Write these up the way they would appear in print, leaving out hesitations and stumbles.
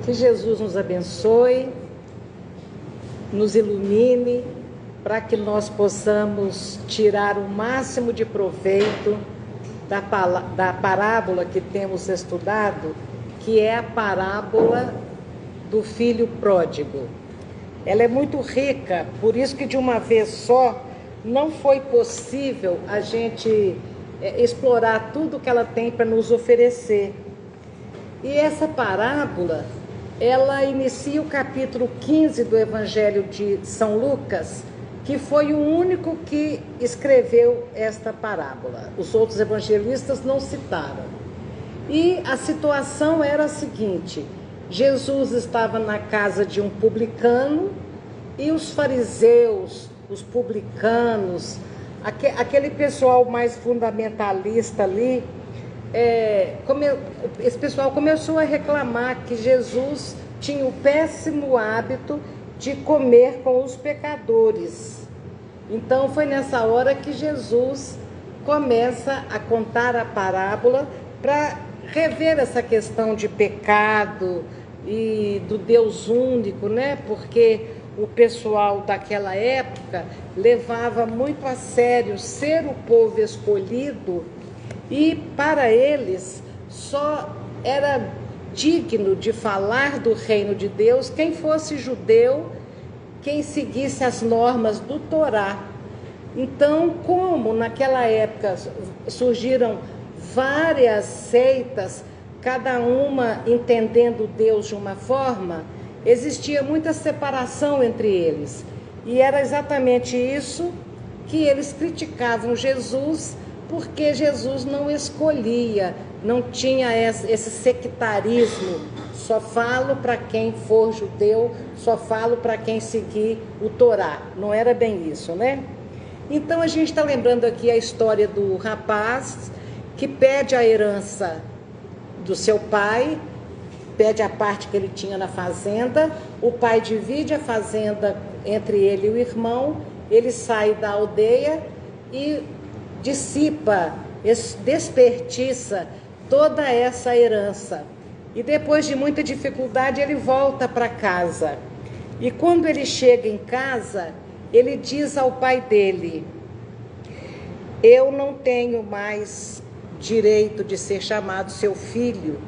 Que Jesus nos abençoe, nos ilumine, para que nós possamos tirar o máximo de proveito da parábola que temos estudado, que é a parábola do filho pródigo. Ela é muito rica, por isso que de uma vez só não foi possível a gente explorar tudo que ela tem para nos oferecer. E essa parábola, ela inicia o capítulo 15 do Evangelho de São Lucas, que foi o único que escreveu esta parábola. Os outros evangelistas não citaram. E a situação era a seguinte: Jesus estava na casa de um publicano e os fariseus, os publicanos, aquele pessoal mais fundamentalista ali, esse pessoal começou a reclamar que Jesus tinha o péssimo hábito de comer com os pecadores. Então foi nessa hora que Jesus começa a contar a parábola para rever essa questão de pecado e do Deus único, né? Porque o pessoal daquela época levava muito a sério ser o povo escolhido, e para eles só era digno de falar do reino de Deus quem fosse judeu, quem seguisse as normas do Torá. Então, como naquela época surgiram várias seitas, cada uma entendendo Deus de uma forma, existia muita separação entre eles. E era exatamente isso que eles criticavam Jesus, porque Jesus não escolhia, não tinha esse sectarismo. Só falo para quem for judeu, só falo para quem seguir o Torá. Não era bem isso, né? Então a gente está lembrando aqui a história do rapaz que pede a herança do seu pai, pede a parte que ele tinha na fazenda, o pai divide a fazenda entre ele e o irmão, ele sai da aldeia e dissipa, desperdiça toda essa herança. E depois de muita dificuldade ele volta para casa. E quando ele chega em casa, ele diz ao pai dele: eu não tenho mais direito de ser chamado seu filho,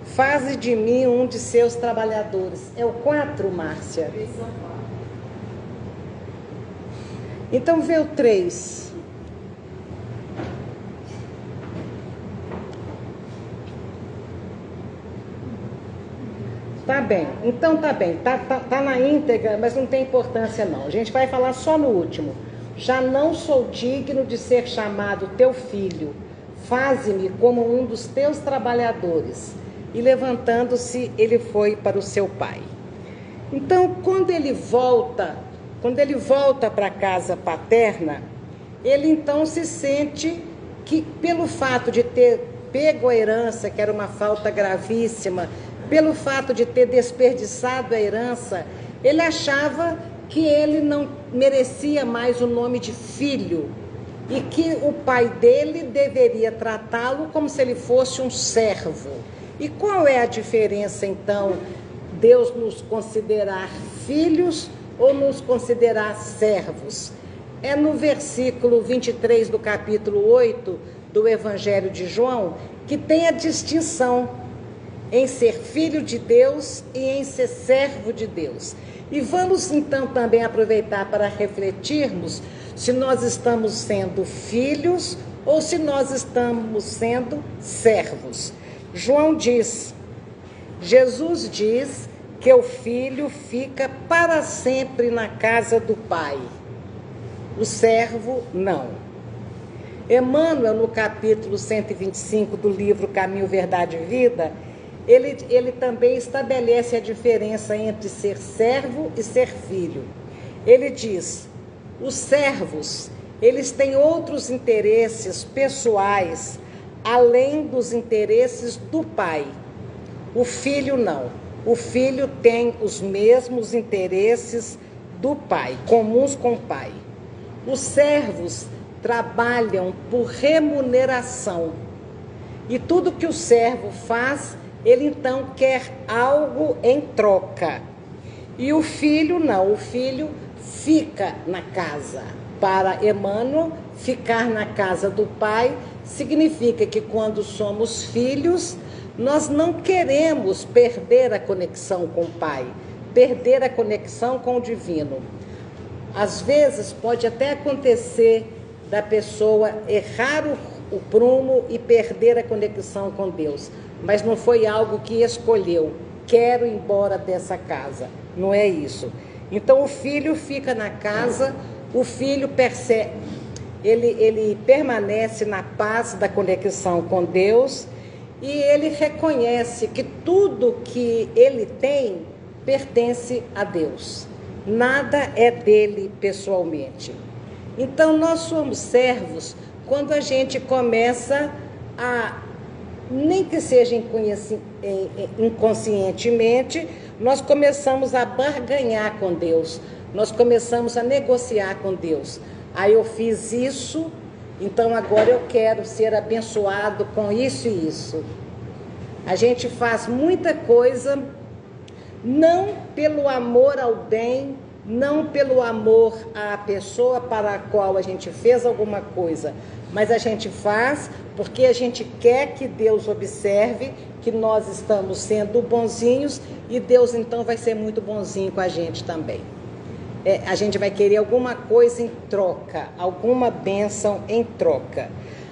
faze de mim um de seus trabalhadores. É o 4, Márcia? Então vê o 3. Tá bem, então tá bem, tá na íntegra, mas não tem importância não. A gente vai falar só no último. Já não sou digno de ser chamado teu filho, faze-me como um dos teus trabalhadores. E levantando-se, ele foi para o seu pai. Então, quando ele volta para a casa paterna, ele então se sente que, pelo fato de ter pego a herança, que era uma falta gravíssima, pelo fato de ter desperdiçado a herança, ele achava que ele não merecia mais o nome de filho e que o pai dele deveria tratá-lo como se ele fosse um servo. E qual é a diferença, então, Deus nos considerar filhos ou nos considerar servos? É no versículo 23 do capítulo 8 do Evangelho de João que tem a distinção em ser filho de Deus e em ser servo de Deus. E vamos então também aproveitar para refletirmos se nós estamos sendo filhos ou se nós estamos sendo servos. Jesus diz que o filho fica para sempre na casa do pai, o servo não. Emmanuel, no capítulo 125 do livro Caminho, Verdade e Vida, ele também estabelece a diferença entre ser servo e ser filho. Ele diz: os servos, eles têm outros interesses pessoais, além dos interesses do pai. O filho não. O filho tem os mesmos interesses do pai, comuns com o pai. Os servos trabalham por remuneração. E tudo que o servo faz ele então quer algo em troca. E o filho não, o filho fica na casa. Para Emmanuel, ficar na casa do pai significa que quando somos filhos, nós não queremos perder a conexão com o pai, perder a conexão com o divino. Às vezes pode até acontecer da pessoa errar o prumo e perder a conexão com Deus, mas não foi algo que escolheu, quero ir embora dessa casa, não é isso. Então o filho fica na casa, o filho percebe, ele permanece na paz da conexão com Deus e ele reconhece que tudo que ele tem pertence a Deus, nada é dele pessoalmente. Então nós somos servos quando a gente começa a, nem que seja inconscientemente, nós começamos a barganhar com Deus, nós começamos a negociar com Deus. Aí eu fiz isso, então agora eu quero ser abençoado com isso e isso. A gente faz muita coisa, não pelo amor ao bem, não pelo amor à pessoa para a qual a gente fez alguma coisa, mas a gente faz porque a gente quer que Deus observe que nós estamos sendo bonzinhos e Deus então vai ser muito bonzinho com a gente também. A gente vai querer alguma coisa em troca, alguma bênção em troca.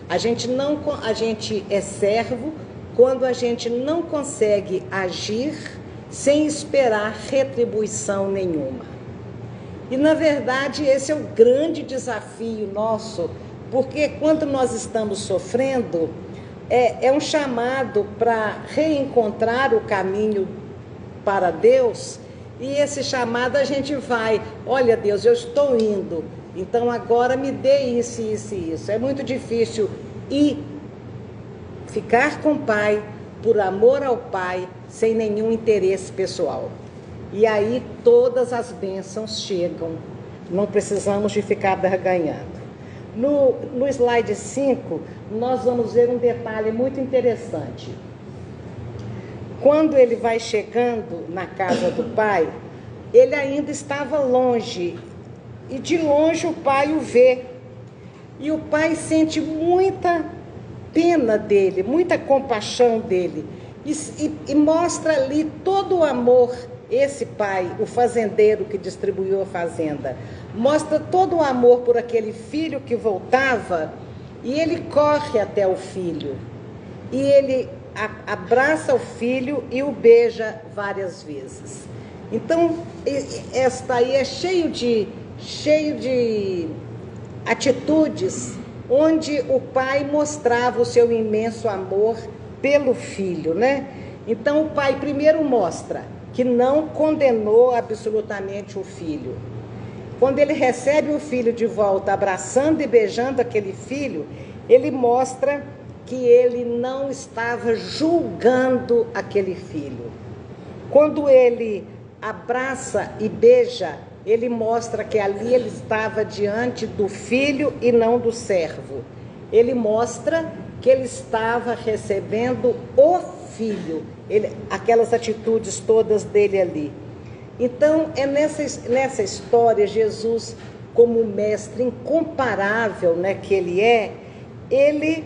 A gente é servo quando a gente não consegue agir sem esperar retribuição nenhuma. E na verdade esse é o grande desafio nosso, porque quando nós estamos sofrendo, é um chamado para reencontrar o caminho para Deus. E esse chamado a gente vai, olha Deus, eu estou indo, então agora me dê isso, isso e isso. É muito difícil ficar com o Pai, por amor ao Pai, sem nenhum interesse pessoal. E aí todas as bênçãos chegam, não precisamos de ficar barganhando. No slide 5, nós vamos ver um detalhe muito interessante. Quando ele vai chegando na casa do pai, ele ainda estava longe, e de longe o pai o vê. E o pai sente muita pena dele, muita compaixão dele, e mostra ali todo o amor. Esse pai, o fazendeiro que distribuiu a fazenda, mostra todo o amor por aquele filho que voltava, e ele corre até o filho, e ele abraça o filho e o beija várias vezes. Então, esta aí é cheio de atitudes onde o pai mostrava o seu imenso amor pelo filho, né? Então, o pai primeiro mostra que não condenou absolutamente o filho. Quando ele recebe o filho de volta, abraçando e beijando aquele filho, ele mostra que ele não estava julgando aquele filho. Quando ele abraça e beija, ele mostra que ali ele estava diante do filho e não do servo. Ele mostra que ele estava recebendo o filho, aquelas atitudes todas dele ali. Então, é nessa história, Jesus, como mestre incomparável, né, que ele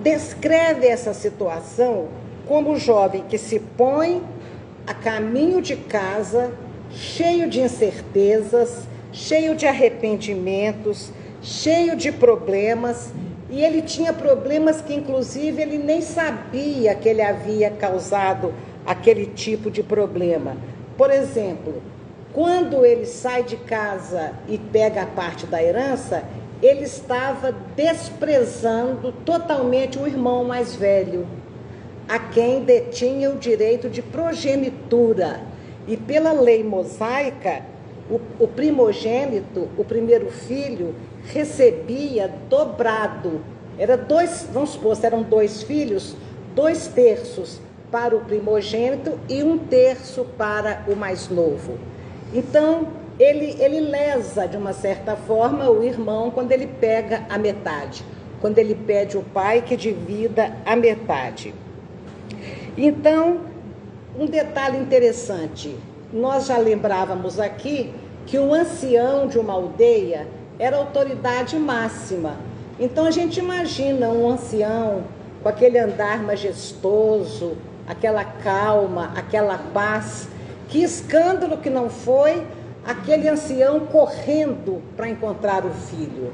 descreve essa situação como o jovem que se põe a caminho de casa, cheio de incertezas, cheio de arrependimentos, cheio de problemas, e ele tinha problemas que inclusive ele nem sabia que ele havia causado aquele tipo de problema. Por exemplo, quando ele sai de casa e pega a parte da herança, ele estava desprezando totalmente o irmão mais velho, a quem detinha o direito de progenitura. E pela lei mosaica, o primogênito, o primeiro filho, recebia dobrado. Vamos supor, eram 2 filhos, 2/3 para o primogênito e 1/3 para o mais novo. Então, ele lesa, de uma certa forma, o irmão quando ele pega a metade, quando ele pede ao pai que divida a metade. Então, um detalhe interessante, nós já lembrávamos aqui que o ancião de uma aldeia era a autoridade máxima. Então a gente imagina um ancião com aquele andar majestoso, aquela calma, aquela paz. Que escândalo que não foi aquele ancião correndo para encontrar o filho.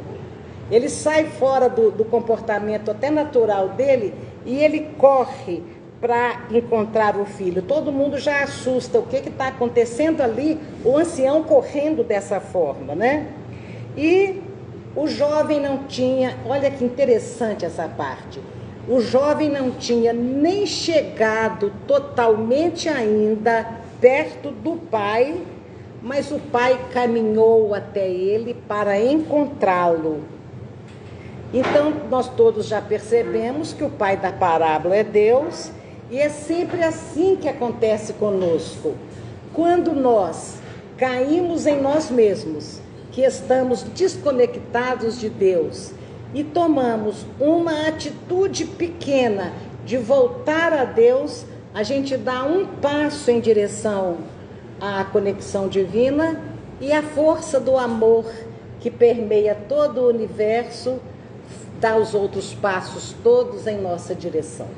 Ele sai fora do comportamento até natural dele e ele corre para encontrar o filho. Todo mundo já assusta. O que está acontecendo ali? O ancião correndo dessa forma, né? E o jovem não tinha, olha que interessante essa parte, o jovem não tinha nem chegado totalmente ainda perto do pai, mas o pai caminhou até ele para encontrá-lo. Então, nós todos já percebemos que o pai da parábola é Deus, e é sempre assim que acontece conosco. Quando nós caímos em nós mesmos, que estamos desconectados de Deus, e tomamos uma atitude pequena de voltar a Deus, a gente dá um passo em direção à conexão divina, e a força do amor que permeia todo o universo dá os outros passos todos em nossa direção.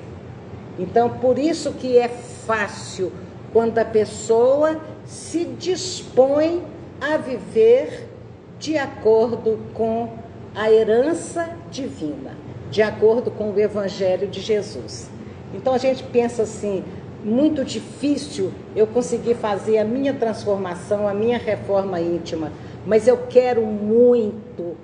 Então, por isso que é fácil quando a pessoa se dispõe a viver de acordo com a herança divina, de acordo com o Evangelho de Jesus. Então a gente pensa assim, muito difícil eu conseguir fazer a minha transformação, a minha reforma íntima, mas eu quero muito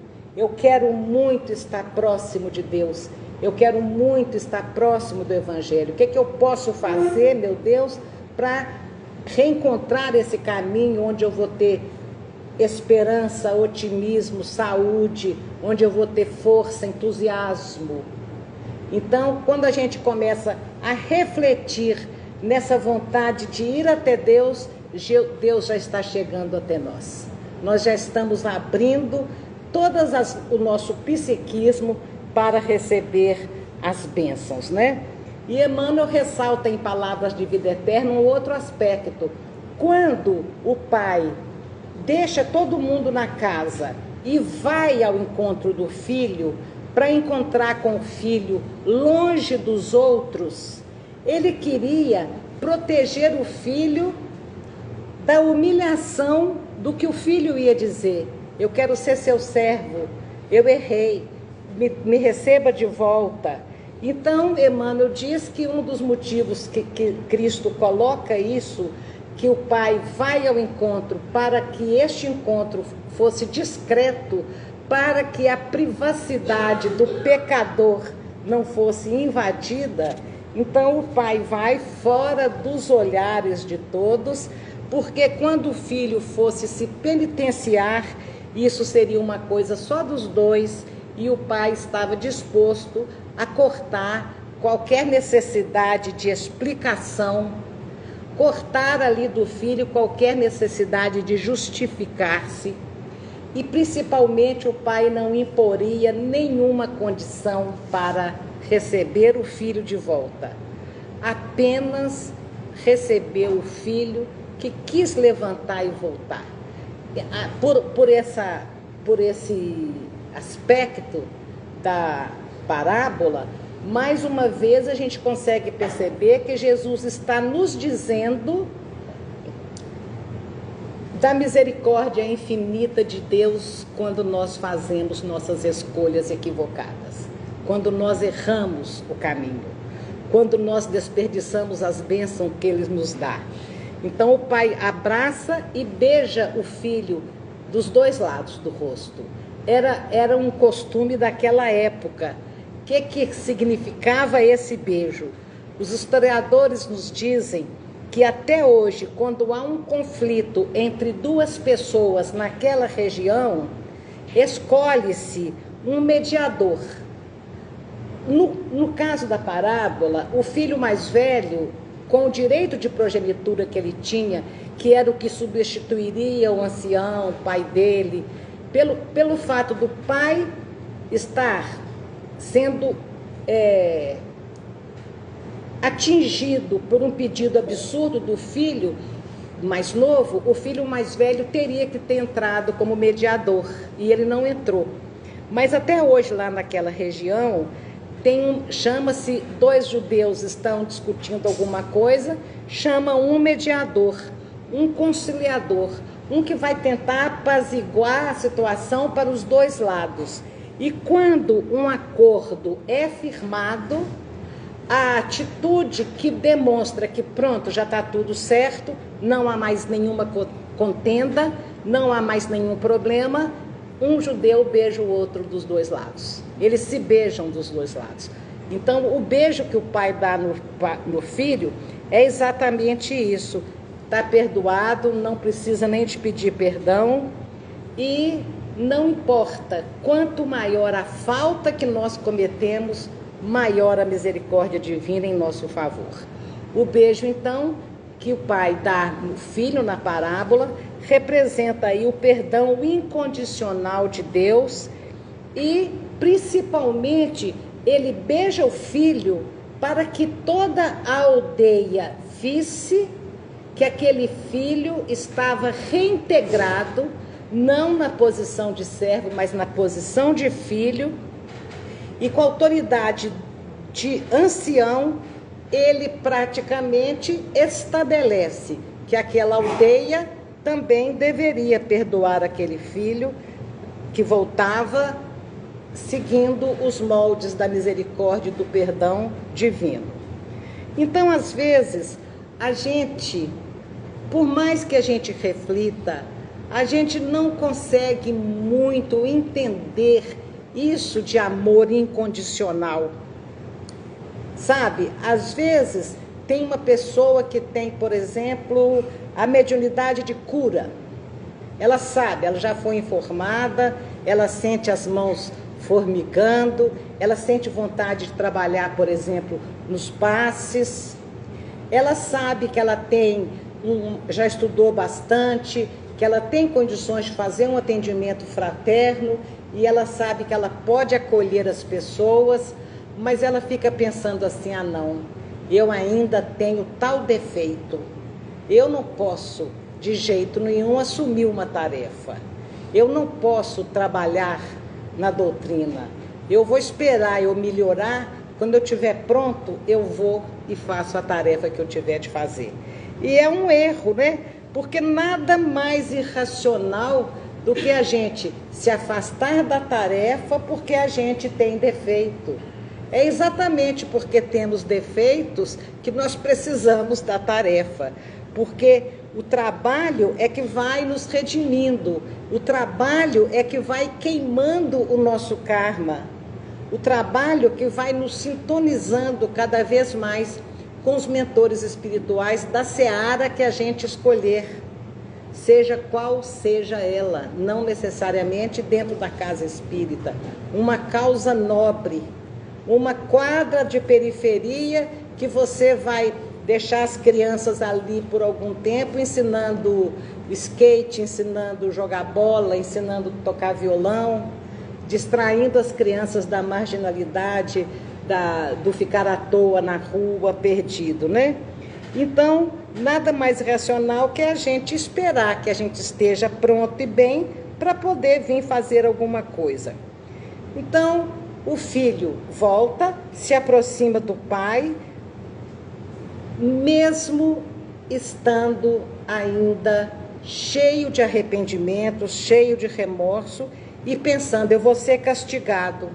estar próximo de Deus, eu quero muito estar próximo do Evangelho. O que é que eu posso fazer, meu Deus, para reencontrar esse caminho onde eu vou ter esperança, otimismo, saúde, onde eu vou ter força, entusiasmo? Então, quando a gente começa a refletir nessa vontade de ir até Deus, Deus já está chegando até nós. Nós já estamos abrindo o nosso psiquismo para receber as bênçãos, né? E Emmanuel ressalta em Palavras de Vida Eterna um outro aspecto. Quando o pai deixa todo mundo na casa e vai ao encontro do filho, para encontrar com o filho longe dos outros, ele queria proteger o filho da humilhação do que o filho ia dizer. Eu quero ser seu servo, eu errei, me receba de volta. Então, Emmanuel diz que um dos motivos que Cristo coloca isso, que o pai vai ao encontro para que este encontro fosse discreto, para que a privacidade do pecador não fosse invadida. Então o pai vai fora dos olhares de todos, porque quando o filho fosse se penitenciar, isso seria uma coisa só dos dois, e o pai estava disposto a cortar qualquer necessidade de explicação, cortar ali do filho qualquer necessidade de justificar-se, e principalmente o pai não imporia nenhuma condição para receber o filho de volta. Apenas recebeu o filho que quis levantar e voltar. Por esse aspecto da parábola, mais uma vez a gente consegue perceber que Jesus está nos dizendo da misericórdia infinita de Deus quando nós fazemos nossas escolhas equivocadas, quando nós erramos o caminho, quando nós desperdiçamos as bênçãos que Ele nos dá. Então o pai abraça e beija o filho dos dois lados do rosto. Era um costume daquela época. O que significava esse beijo? Os historiadores nos dizem que até hoje, quando há um conflito entre duas pessoas naquela região, escolhe-se um mediador. No caso da parábola, o filho mais velho, com o direito de progenitura que ele tinha, que era o que substituiria o ancião, o pai dele, pelo fato do pai estar sendo atingido por um pedido absurdo do filho mais novo, o filho mais velho teria que ter entrado como mediador, e ele não entrou. Mas até hoje, lá naquela região, chama-se, dois judeus estão discutindo alguma coisa, chama um mediador, um conciliador, um que vai tentar apaziguar a situação para os dois lados. E quando um acordo é firmado, a atitude que demonstra que pronto, já está tudo certo, não há mais nenhuma contenda, não há mais nenhum problema, um judeu beija o outro dos dois lados. Eles se beijam dos dois lados. Então, o beijo que o pai dá no filho é exatamente isso. Está perdoado, não precisa nem de pedir perdão, e não importa quanto maior a falta que nós cometemos, maior a misericórdia divina em nosso favor. O beijo, então, que o pai dá no filho na parábola, representa aí o perdão incondicional de Deus, e principalmente ele beija o filho para que toda a aldeia visse que aquele filho estava reintegrado, não na posição de servo, mas na posição de filho, e com a autoridade de ancião, ele praticamente estabelece que aquela aldeia também deveria perdoar aquele filho que voltava seguindo os moldes da misericórdia e do perdão divino. Então, às vezes, a gente, por mais que a gente reflita, a gente não consegue muito entender isso de amor incondicional. Sabe, às vezes tem uma pessoa que tem, por exemplo, a mediunidade de cura. Ela sabe, ela já foi informada, ela sente as mãos formigando, ela sente vontade de trabalhar, por exemplo, nos passes. Ela sabe que ela tem, já estudou bastante, que ela tem condições de fazer um atendimento fraterno, e ela sabe que ela pode acolher as pessoas, mas ela fica pensando assim, ah não, eu ainda tenho tal defeito, eu não posso de jeito nenhum assumir uma tarefa, eu não posso trabalhar na doutrina, eu vou esperar eu melhorar, quando eu estiver pronto, eu vou e faço a tarefa que eu tiver de fazer. E é um erro, né? Porque nada mais irracional do que a gente se afastar da tarefa porque a gente tem defeito. É exatamente porque temos defeitos que nós precisamos da tarefa, porque o trabalho é que vai nos redimindo, o trabalho é que vai queimando o nosso karma, o trabalho que vai nos sintonizando cada vez mais com os mentores espirituais da seara que a gente escolher, seja qual seja ela, não necessariamente dentro da casa espírita, uma causa nobre, uma quadra de periferia que você vai deixar as crianças ali por algum tempo, ensinando skate, ensinando jogar bola, ensinando tocar violão, distraindo as crianças da marginalidade, do ficar à toa na rua, perdido, né? Então, nada mais racional que a gente esperar que a gente esteja pronto e bem para poder vir fazer alguma coisa. Então, o filho volta, se aproxima do pai, mesmo estando ainda cheio de arrependimento, cheio de remorso e pensando, eu vou ser castigado.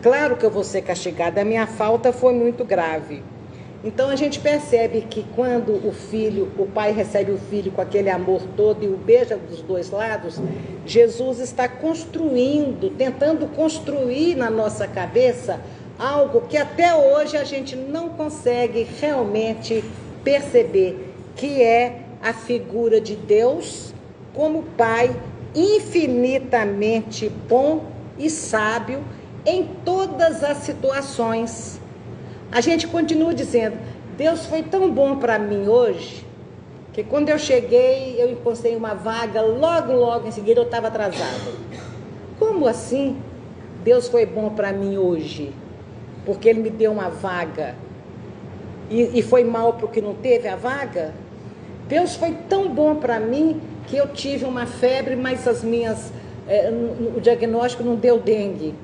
Claro que eu vou ser castigado, a minha falta foi muito grave. Então a gente percebe que quando o pai recebe o filho com aquele amor todo e o beija dos dois lados, Jesus está construindo, tentando construir na nossa cabeça algo que até hoje a gente não consegue realmente perceber, que é a figura de Deus como Pai infinitamente bom e sábio em todas as situações. A gente continua dizendo, Deus foi tão bom para mim hoje, que quando eu cheguei, eu encostei uma vaga, logo em seguida eu estava atrasada. Como assim? Deus foi bom para mim hoje, porque Ele me deu uma vaga. e foi mal porque não teve a vaga? Deus foi tão bom para mim que eu tive uma febre, mas o diagnóstico não deu dengue.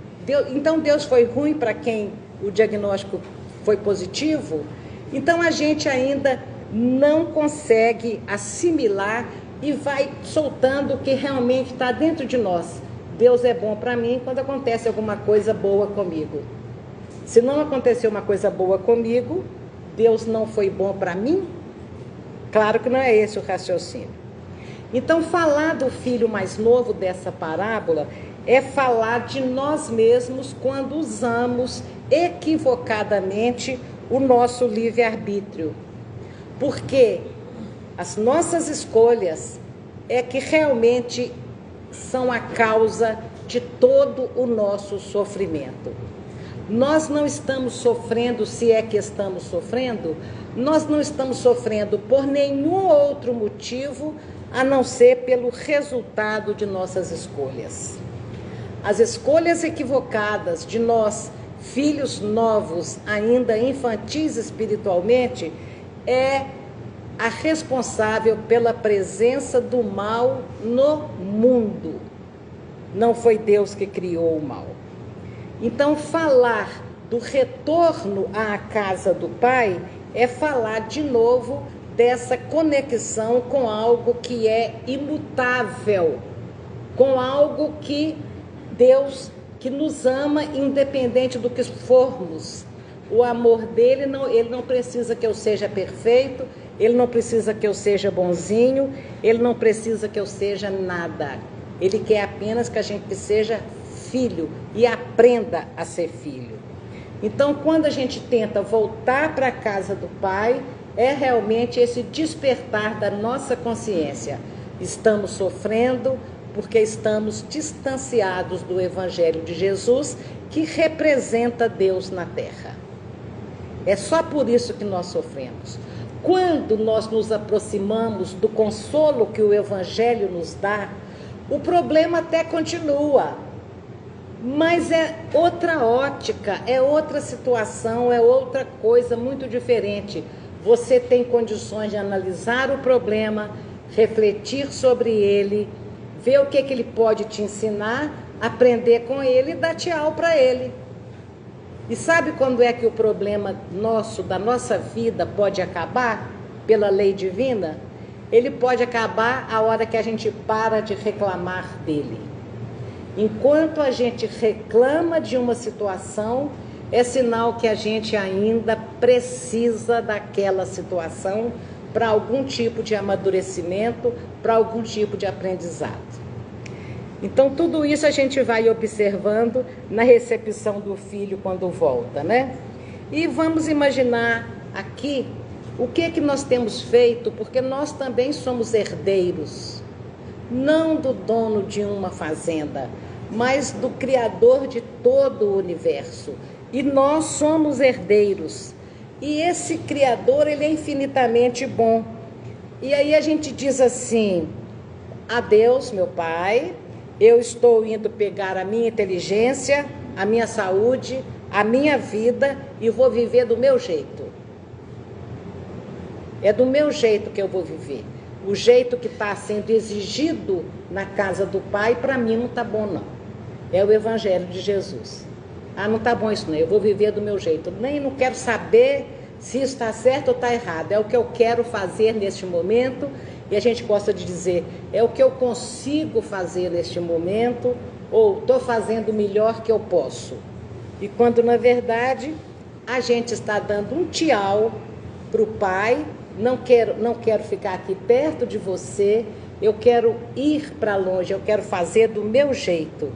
Então Deus foi ruim para quem o diagnóstico foi positivo? Então a gente ainda não consegue assimilar e vai soltando o que realmente está dentro de nós. Deus é bom para mim quando acontece alguma coisa boa comigo. Se não aconteceu uma coisa boa comigo, Deus não foi bom para mim? Claro que não é esse o raciocínio. Então, falar do filho mais novo dessa parábola é falar de nós mesmos quando usamos equivocadamente o nosso livre-arbítrio. Porque as nossas escolhas é que realmente são a causa de todo o nosso sofrimento. Nós não estamos sofrendo, se é que estamos sofrendo, nós não estamos sofrendo por nenhum outro motivo a não ser pelo resultado de nossas escolhas. As escolhas equivocadas de nós, filhos novos, ainda infantis espiritualmente, é a responsável pela presença do mal no mundo. Não foi Deus que criou o mal. Então, falar do retorno à casa do Pai é falar de novo dessa conexão com algo que é imutável, com algo que Deus, que nos ama independente do que formos. O amor dele, ele não precisa que eu seja perfeito, ele não precisa que eu seja bonzinho, ele não precisa que eu seja nada. Ele quer apenas que a gente seja filho e aprenda a ser filho. Então, quando a gente tenta voltar para a casa do Pai, é realmente esse despertar da nossa consciência. Estamos sofrendo porque estamos distanciados do Evangelho de Jesus, que representa Deus na terra. É só por isso que nós sofremos. Quando nós nos aproximamos do consolo que o Evangelho nos dá, o problema até continua, mas é outra ótica, é outra situação, é outra coisa muito diferente. Você tem condições de analisar o problema, refletir sobre ele, ver o que ele pode te ensinar, aprender com ele e dar tchau para ele. E sabe quando é que o problema nosso, da nossa vida, pode acabar? Pela lei divina? Ele pode acabar a hora que a gente para de reclamar dele. Enquanto a gente reclama de uma situação, é sinal que a gente ainda precisa daquela situação para algum tipo de amadurecimento, para algum tipo de aprendizado. Então, tudo isso a gente vai observando na recepção do filho quando volta, né? E vamos imaginar aqui o que nós temos feito, porque nós também somos herdeiros, não do dono de uma fazenda, mas do Criador de todo o universo. E nós somos herdeiros. E esse Criador, ele é infinitamente bom. E aí a gente diz assim: adeus, meu Pai, eu estou indo pegar a minha inteligência, a minha saúde, a minha vida e vou viver do meu jeito. É do meu jeito que eu vou viver. O jeito que está sendo exigido na casa do Pai, para mim não está bom, não. É o Evangelho de Jesus. Ah, não está bom isso não, eu vou viver do meu jeito. Nem não quero saber se isso está certo ou está errado. É o que eu quero fazer neste momento. E a gente gosta de dizer, é o que eu consigo fazer neste momento, ou estou fazendo o melhor que eu posso. E quando, na verdade, a gente está dando um tchau para o Pai, não quero ficar aqui perto de você, eu quero ir para longe, eu quero fazer do meu jeito.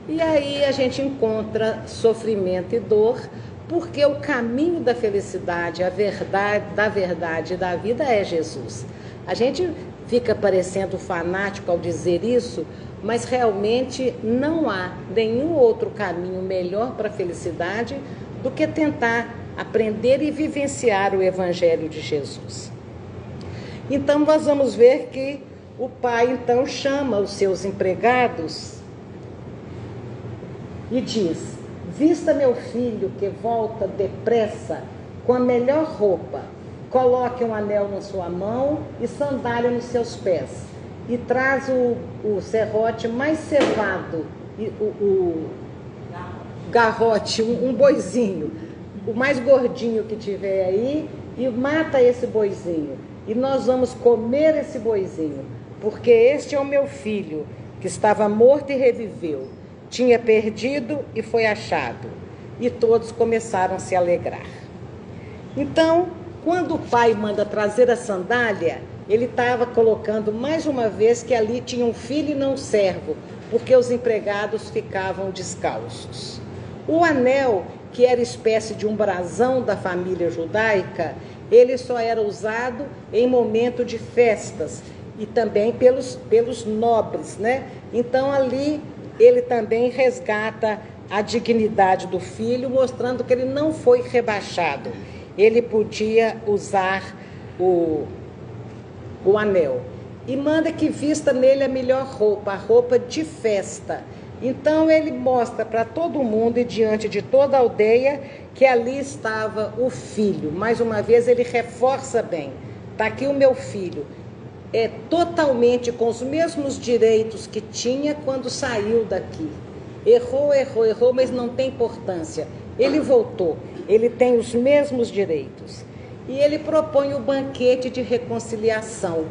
E aí a gente encontra sofrimento e dor, porque o caminho da felicidade, a verdade e da vida é Jesus. A gente fica parecendo fanático ao dizer isso, mas realmente não há nenhum outro caminho melhor para a felicidade do que tentar aprender e vivenciar o Evangelho de Jesus. Então nós vamos ver que o pai então chama os seus empregados e diz: vista meu filho que volta depressa, com a melhor roupa, coloque um anel na sua mão e sandália nos seus pés, e traz o serrote mais cevado, o garrote, um boizinho, o mais gordinho que tiver aí, e mata esse boizinho, e nós vamos comer esse boizinho, porque este é o meu filho, que estava morto e reviveu, tinha perdido e foi achado. E todos começaram a se alegrar. Então, quando o pai manda trazer a sandália, ele estava colocando mais uma vez que ali tinha um filho e não um servo, porque os empregados ficavam descalços. O anel, que era espécie de um brasão da família judaica, ele só era usado em momento de festas e também pelos nobres, né? Então ali ele também resgata a dignidade do filho, mostrando que ele não foi rebaixado. Ele podia usar o anel. E manda que vista nele a melhor roupa, a roupa de festa. Então ele mostra para todo mundo e diante de toda a aldeia que ali estava o filho. Mais uma vez ele reforça bem. Está aqui o meu filho. É totalmente com os mesmos direitos que tinha quando saiu daqui. Errou, mas não tem importância. Ele voltou, ele tem os mesmos direitos. E ele propõe o banquete de reconciliação.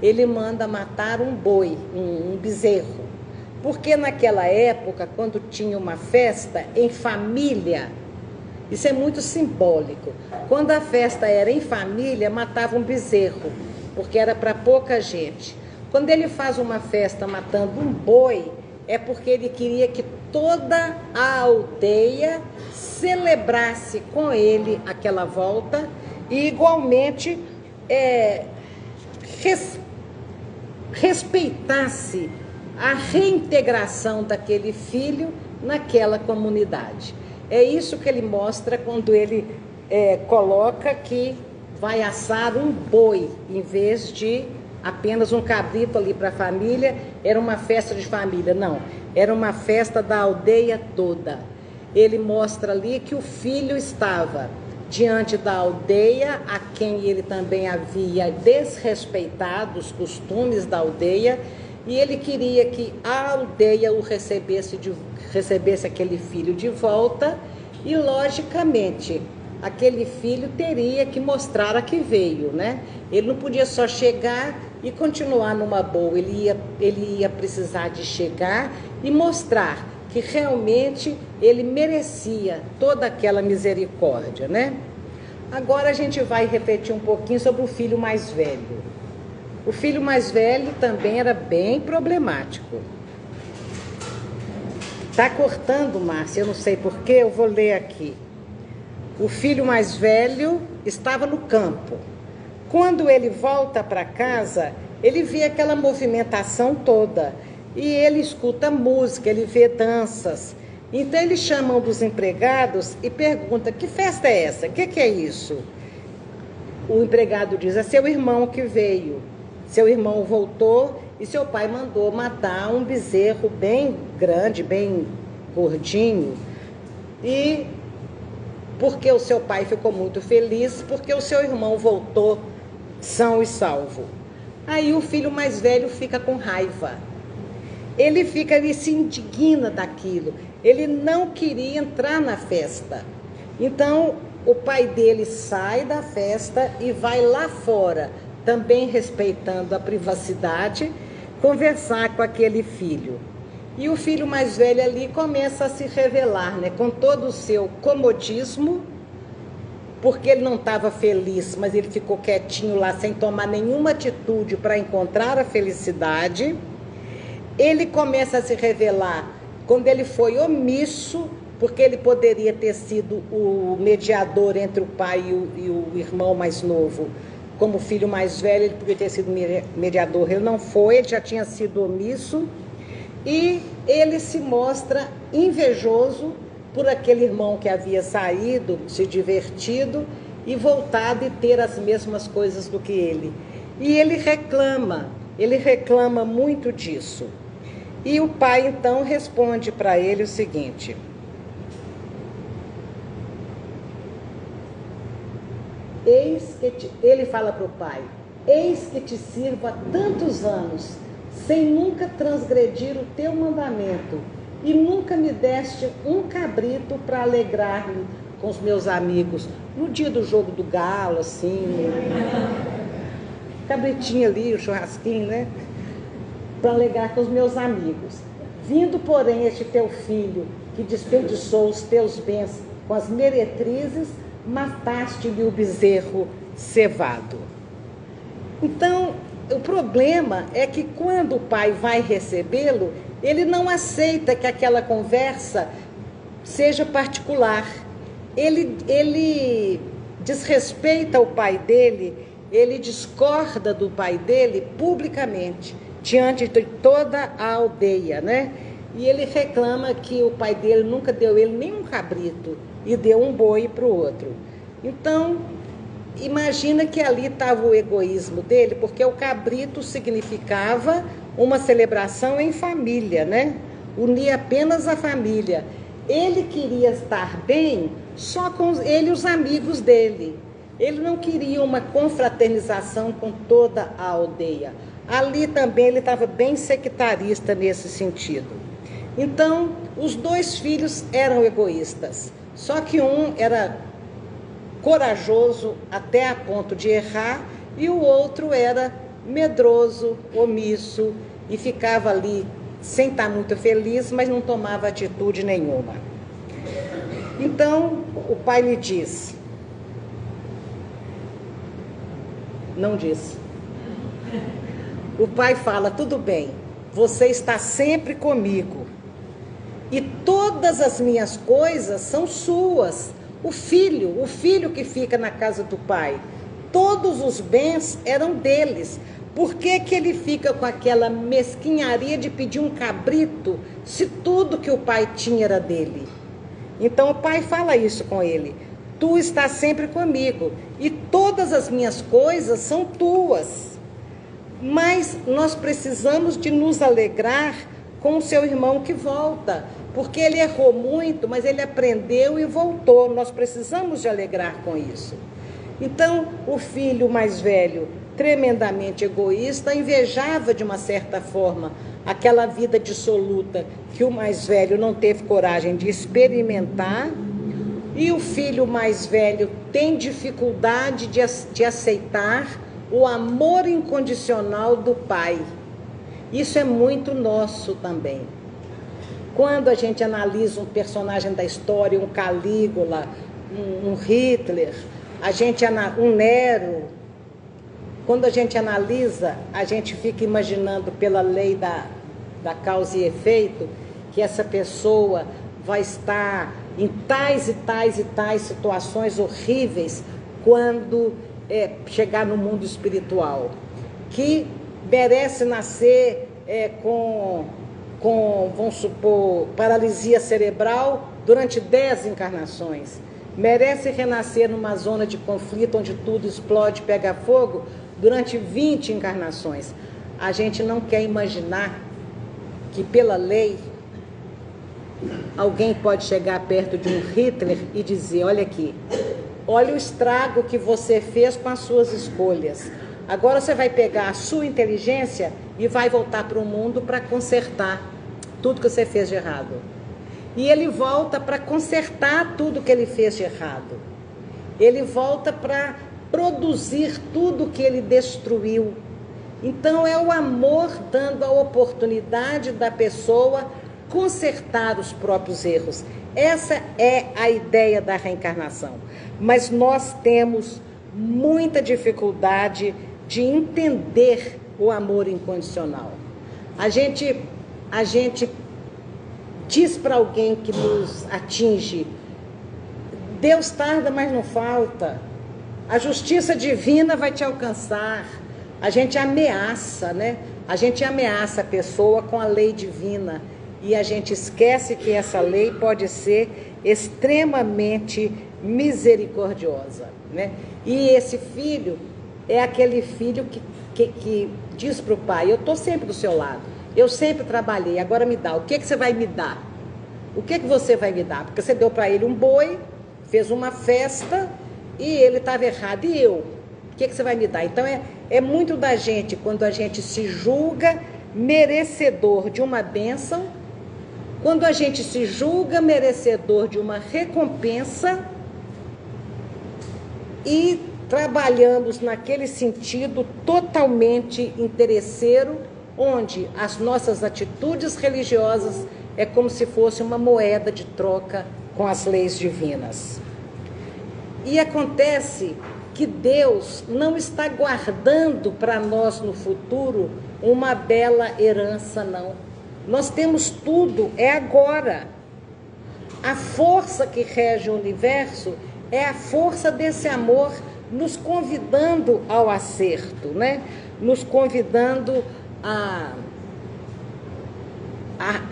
Ele manda matar um boi, um bezerro. Porque naquela época, quando tinha uma festa em família, isso é muito simbólico. Quando a festa era em família, matava um bezerro, porque era para pouca gente. Quando ele faz uma festa matando um boi, é porque ele queria que toda a aldeia celebrasse com ele aquela volta e igualmente respeitasse a reintegração daquele filho naquela comunidade. É isso que ele mostra quando ele coloca que vai assar um boi em vez de apenas um cabrito ali para a família. Era uma festa de família, não, era uma festa da aldeia toda. Ele mostra ali que o filho estava diante da aldeia, a quem ele também havia desrespeitado os costumes da aldeia, e ele queria que a aldeia o recebesse aquele filho de volta, e logicamente aquele filho teria que mostrar a que veio, né? Ele não podia só chegar e continuar numa boa, ele ia precisar de chegar e mostrar que realmente ele merecia toda aquela misericórdia, né? Agora a gente vai refletir um pouquinho sobre o filho mais velho. O filho mais velho também era bem problemático. Tá cortando, Márcia, eu não sei porquê, eu vou ler aqui. O filho mais velho estava no campo. Quando ele volta para casa, ele vê aquela movimentação toda. E ele escuta música, ele vê danças. Então ele chama um dos empregados e pergunta: que festa é essa? O que é isso? O empregado diz: é seu irmão que veio. Seu irmão voltou e seu pai mandou matar um bezerro bem grande, bem gordinho. E porque o seu pai ficou muito feliz, porque o seu irmão voltou são e salvo. Aí o filho mais velho fica com raiva. Ele se indigna daquilo. Ele não queria entrar na festa. Então o pai dele sai da festa e vai lá fora, também respeitando a privacidade, conversar com aquele filho. E o filho mais velho ali começa a se revelar, né, com todo o seu comodismo, porque ele não estava feliz, mas ele ficou quietinho lá sem tomar nenhuma atitude para encontrar a felicidade. Ele começa a se revelar quando ele foi omisso, porque ele poderia ter sido o mediador entre o pai e o irmão mais novo. Como filho mais velho, ele poderia ter sido mediador. Ele não foi, ele já tinha sido omisso. E ele se mostra invejoso por aquele irmão que havia saído, se divertido e voltado e ter as mesmas coisas do que ele. E ele reclama muito disso. E o pai então responde para ele o seguinte: ele fala para o pai: eis que te sirvo há tantos anos, sem nunca transgredir o teu mandamento, e nunca me deste um cabrito para alegrar-me com os meus amigos. No dia do jogo do galo, assim, cabritinho ali, o churrasquinho, né? Para alegrar com os meus amigos. Vindo, porém, este teu filho, que desperdiçou os teus bens com as meretrizes, mataste-lhe o bezerro cevado. Então, o problema é que quando o pai vai recebê-lo, ele não aceita que aquela conversa seja particular. Ele desrespeita o pai dele, ele discorda do pai dele publicamente, diante de toda a aldeia, né? E ele reclama que o pai dele nunca deu ele nenhum cabrito e deu um boi para o outro. Então, imagina que ali estava o egoísmo dele, porque o cabrito significava uma celebração em família, né? Unia apenas a família. Ele queria estar bem só com ele e os amigos dele. Ele não queria uma confraternização com toda a aldeia. Ali também ele estava bem sectarista nesse sentido. Então, os dois filhos eram egoístas. Só que um era corajoso até a ponto de errar e o outro era medroso, omisso e ficava ali sem estar muito feliz, mas não tomava atitude nenhuma. Então, o pai me diz, não disse. O pai fala: tudo bem, você está sempre comigo e todas as minhas coisas são suas. O filho que fica na casa do pai, todos os bens eram deles. Por que que ele fica com aquela mesquinharia de pedir um cabrito, se tudo que o pai tinha era dele? Então o pai fala isso com ele: tu estás sempre comigo e todas as minhas coisas são tuas. Mas nós precisamos de nos alegrar com o seu irmão que volta, porque ele errou muito, mas ele aprendeu e voltou. Nós precisamos de alegrar com isso. Então, o filho mais velho, tremendamente egoísta, invejava de uma certa forma aquela vida dissoluta que o mais velho não teve coragem de experimentar, e o filho mais velho tem dificuldade de aceitar o amor incondicional do pai. Isso é muito nosso também. Quando a gente analisa um personagem da história, um Calígula, um Hitler, um Nero, quando a gente analisa, a gente fica imaginando pela lei da causa e efeito, que essa pessoa vai estar em tais e tais e tais situações horríveis quando chegar no mundo espiritual, que merece nascer com, vamos supor, paralisia cerebral durante 10 encarnações. Merece renascer numa zona de conflito onde tudo explode, pega fogo, durante 20 encarnações. A gente não quer imaginar que, pela lei, alguém pode chegar perto de um Hitler e dizer: olha aqui, olha o estrago que você fez com as suas escolhas. Agora você vai pegar a sua inteligência e vai voltar para o mundo para consertar tudo que você fez de errado. E ele volta para consertar tudo que ele fez de errado. Ele volta para produzir tudo que ele destruiu. Então é o amor dando a oportunidade da pessoa consertar os próprios erros. Essa é a ideia da reencarnação. Mas nós temos muita dificuldade de entender o amor incondicional. A gente diz para alguém que nos atinge: Deus tarda, mas não falta. A justiça divina vai te alcançar. A gente ameaça, né? A gente ameaça a pessoa com a lei divina. E a gente esquece que essa lei pode ser extremamente misericordiosa, né? E esse filho é aquele filho que diz para o pai: eu estou sempre do seu lado, eu sempre trabalhei, agora me dá. O que você vai me dar? O que você vai me dar? Porque você deu para ele um boi, fez uma festa e ele estava errado, e eu? O que você vai me dar? Então é muito da gente, quando a gente se julga merecedor de uma bênção, quando a gente se julga merecedor de uma recompensa, e trabalhamos naquele sentido totalmente interesseiro, onde as nossas atitudes religiosas é como se fosse uma moeda de troca com as leis divinas. E acontece que Deus não está guardando para nós no futuro uma bela herança, não. Nós temos tudo, é agora. A força que rege o universo é a força desse amor nos convidando ao acerto, né? Nos convidando a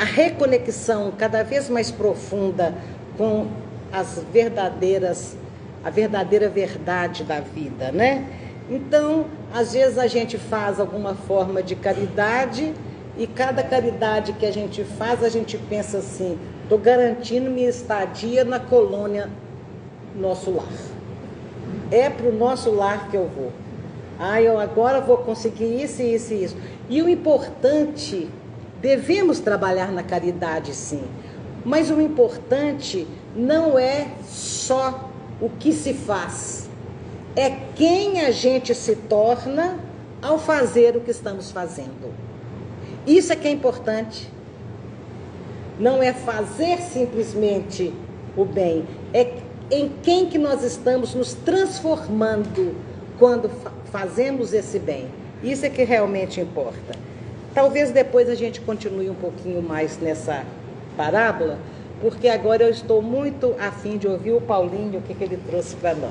reconexão cada vez mais profunda com a verdadeira verdade da vida, né? Então, às vezes a gente faz alguma forma de caridade, e cada caridade que a gente faz, a gente pensa assim: estou garantindo minha estadia na colônia Nosso Lar. É para o Nosso Lar que eu vou. Eu agora vou conseguir isso, isso e isso. E o importante, devemos trabalhar na caridade, sim, mas o importante não é só o que se faz, é quem a gente se torna ao fazer o que estamos fazendo. Isso é que é importante. Não é fazer simplesmente o bem, é em quem que nós estamos nos transformando quando fazemos esse bem. Isso é que realmente importa. Talvez depois a gente continue um pouquinho mais nessa parábola, porque agora eu estou muito a fim de ouvir o Paulinho, o que ele trouxe para nós.